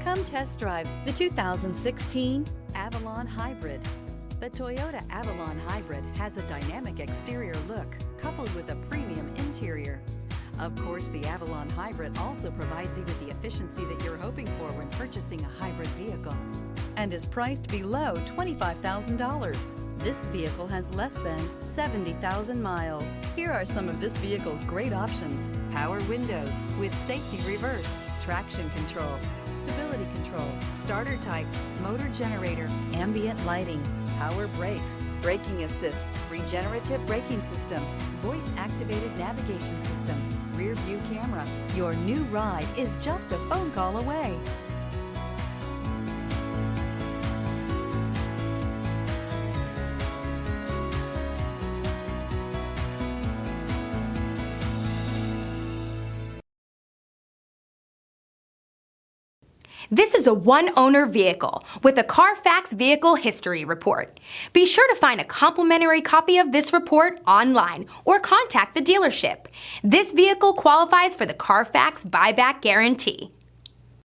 Come test drive the 2016 Avalon Hybrid. The Toyota Avalon Hybrid has a dynamic exterior look coupled with a premium interior. Of course, the Avalon Hybrid also provides you with the efficiency that you're hoping for when purchasing a hybrid vehicle and is priced below $25,000. This vehicle has less than 70,000 miles. Here are some of this vehicle's great options: power windows with safety reverse, traction control, stability control, starter type, motor generator, ambient lighting, power brakes, braking assist, regenerative braking system, voice activated navigation system, rear view camera. Your new ride is just a phone call away. This is a one-owner vehicle with a CARFAX Vehicle History Report. Be sure to find a complimentary copy of this report online or contact the dealership. This vehicle qualifies for the CARFAX Buyback Guarantee.